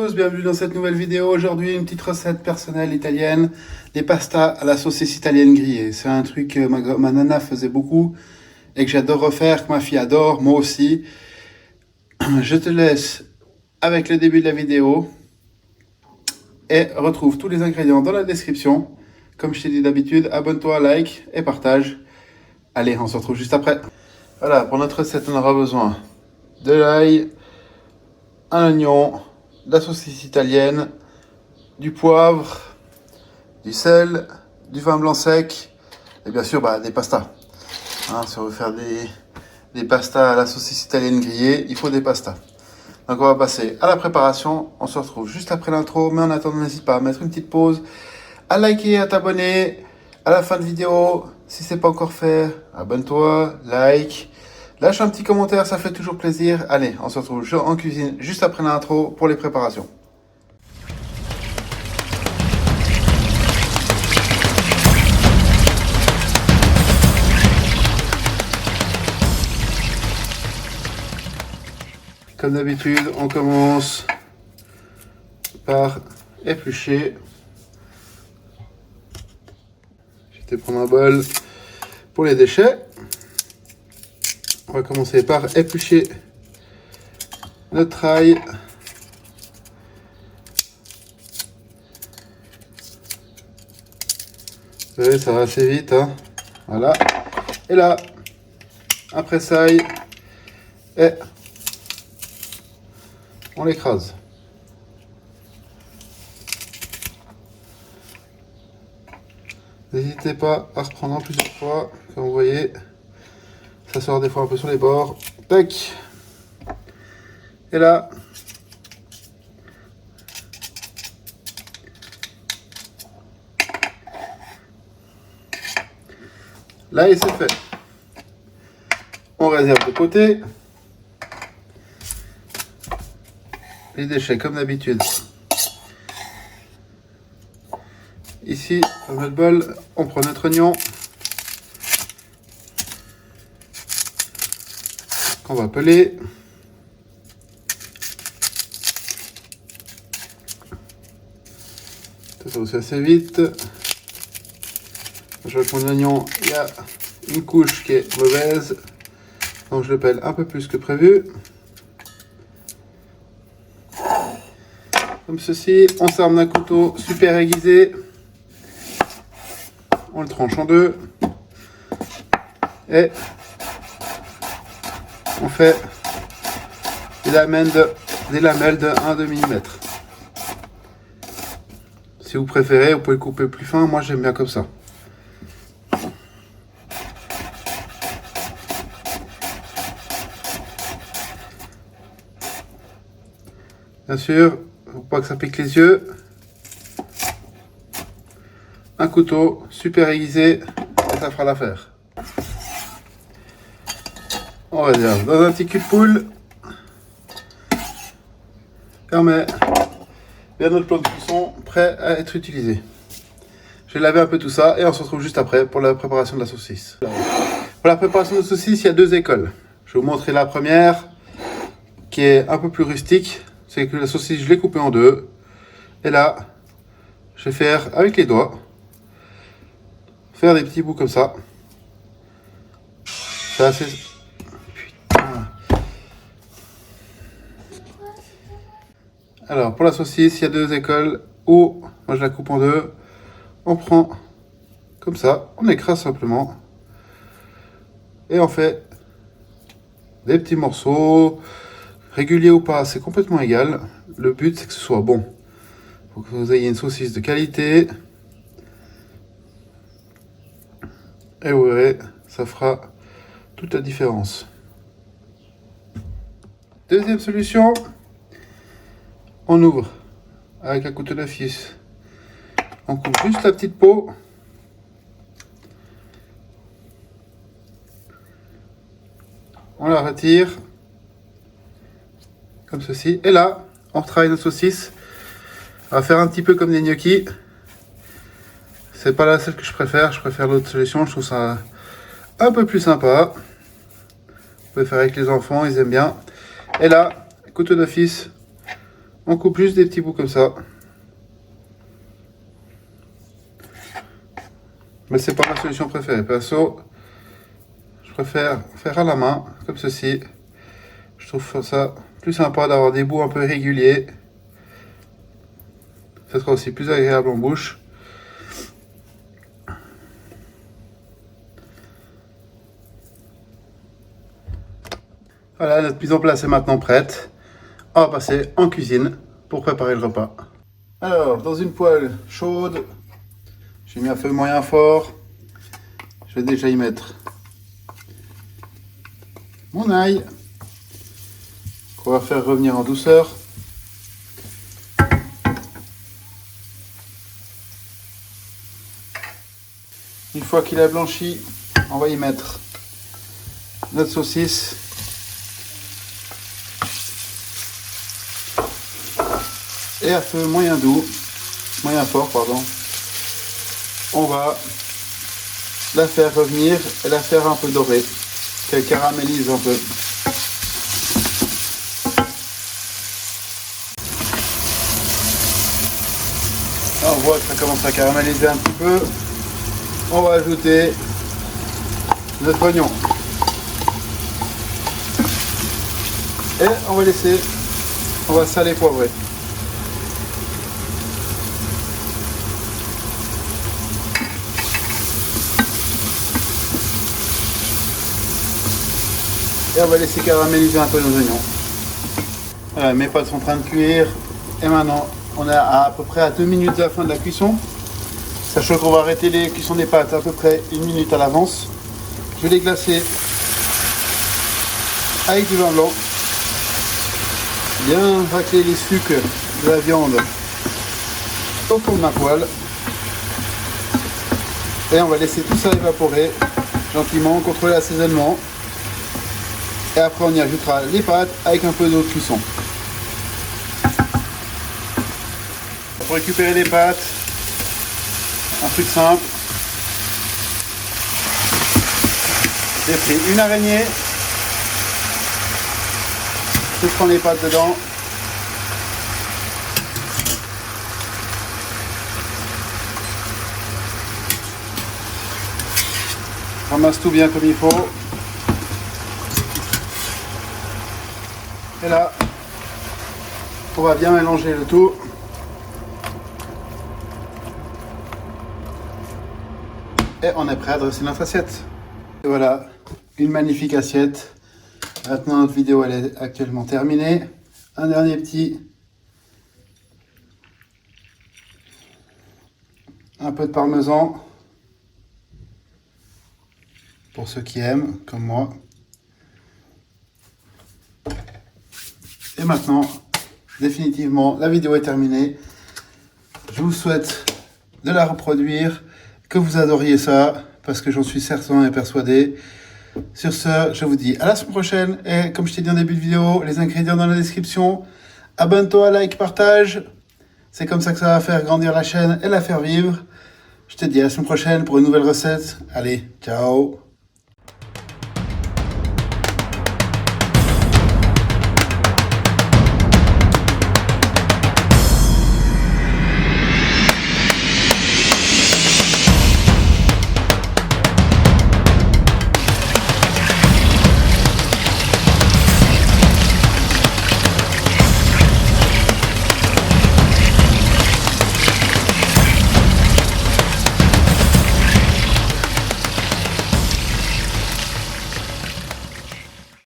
tous, bienvenue dans cette nouvelle vidéo. Aujourd'hui, une petite recette personnelle italienne, des pastas à la saucisse italienne grillée. C'est un truc que ma nana faisait beaucoup et que j'adore refaire, que ma fille adore, moi aussi. Je te laisse avec le début de la vidéo et retrouve tous les ingrédients dans la description. Comme je t'ai dit d'habitude, abonne-toi, like et partage. Allez, on se retrouve juste après. Voilà, pour notre recette, on aura besoin de l'ail, un oignon, de la saucisse italienne, du poivre, du sel, du vin blanc sec et bien sûr des pastas. Si on veut faire des pastas à la saucisse italienne grillée, il faut des pastas. Donc on va passer à la préparation. On se retrouve juste après l'intro, mais en attendant, n'hésite pas à mettre une petite pause, à liker, à t'abonner. À la fin de vidéo, si ce n'est pas encore fait, abonne-toi, like. Lâche un petit commentaire, ça fait toujours plaisir. Allez, on se retrouve en cuisine juste après l'intro pour les préparations. Comme d'habitude, on commence par éplucher. Je vais prendre un bol pour les déchets. On va commencer par éplucher notre ail. Vous savez, ça va assez vite, hein. Voilà. Et là, après ça, et on l'écrase. N'hésitez pas à reprendre en plusieurs fois, comme vous voyez. Ça sort des fois un peu sur les bords. Tac. Et là, et c'est fait. On réserve de côté. Les déchets comme d'habitude. Ici, dans notre bol, on prend notre oignon. Qu'on va peler. Ça aussi assez vite. Je vois que mon oignon, il y a une couche qui est mauvaise. Donc je le pèle un peu plus que prévu. Comme ceci, on s'arme d'un couteau super aiguisé. On le tranche en deux. Et on fait des lamelles de 1-2 mm. Si vous préférez, vous pouvez couper plus fin. Moi, j'aime bien comme ça. Bien sûr, il ne faut pas que ça pique les yeux. Un couteau super aiguisé et ça fera l'affaire. On réserve dans un petit cul de poule. Et on met bien notre plan de cuisson prêt à être utilisé. Je vais laver un peu tout ça et on se retrouve juste après pour la préparation de la saucisse. Pour la préparation de la saucisse, il y a deux écoles. Je vais vous montrer la première qui est un peu plus rustique. C'est que la saucisse, je l'ai coupée en deux. Et là, je vais faire avec les doigts. Faire des petits bouts comme ça. C'est assez... Alors, pour la saucisse, il y a deux écoles où, moi je la coupe en deux, on prend comme ça, on écrase simplement, et on fait des petits morceaux, réguliers ou pas, c'est complètement égal. Le but, c'est que ce soit bon. Il faut que vous ayez une saucisse de qualité, et vous verrez, ça fera toute la différence. Deuxième solution. On ouvre avec un couteau de fils. On coupe juste la petite peau. On la retire. Comme ceci. Et là, on retravaille nos saucisses. On va faire un petit peu comme des gnocchis. C'est pas la seule que je préfère. Je préfère l'autre solution. Je trouve ça un peu plus sympa. Vous pouvez faire avec les enfants. Ils aiment bien. Et là, couteau d'office. On coupe juste des petits bouts comme ça. Mais c'est pas ma solution préférée. Perso, je préfère faire à la main, comme ceci. Je trouve ça plus sympa d'avoir des bouts un peu réguliers. Ça sera aussi plus agréable en bouche. Voilà, notre mise en place est maintenant prête. On va passer en cuisine pour préparer le repas. Alors, dans une poêle chaude, j'ai mis un feu moyen fort. Je vais déjà y mettre mon ail, qu'on va faire revenir en douceur. Une fois qu'il a blanchi, on va y mettre notre saucisse. Et à feu moyen fort, pardon, on va la faire revenir et la faire un peu dorée, qu'elle caramélise un peu. Là, on voit que ça commence à caraméliser un petit peu. On va ajouter notre oignon. Et on va saler poivrer. Et on va laisser caraméliser un peu nos oignons. Voilà, mes pâtes sont en train de cuire. Et maintenant, on est à peu près à 2 minutes de la fin de la cuisson. Sachant qu'on va arrêter les cuissons des pâtes à peu près 1 minute à l'avance. Je vais les glacer avec du vin blanc. Bien racler les sucres de la viande au fond de ma poêle. Et on va laisser tout ça évaporer gentiment, contrôler l'assaisonnement. Et après on y ajoutera les pâtes avec un peu d'eau de cuisson. Pour récupérer les pâtes, un truc simple. J'ai pris une araignée. Je prends les pâtes dedans. Ramasse tout bien comme il faut. Et là, on va bien mélanger le tout. Et on est prêt à dresser notre assiette. Et voilà, une magnifique assiette. Maintenant, notre vidéo elle est actuellement terminée. Un dernier petit. Un peu de parmesan. Pour ceux qui aiment, comme moi. Et maintenant, définitivement, la vidéo est terminée. Je vous souhaite de la reproduire, que vous adoriez ça, parce que j'en suis certain et persuadé. Sur ce, je vous dis à la semaine prochaine. Et comme je t'ai dit en début de vidéo, les ingrédients dans la description. Abonne-toi, like, partage. C'est comme ça que ça va faire grandir la chaîne et la faire vivre. Je te dis à la semaine prochaine pour une nouvelle recette. Allez, ciao!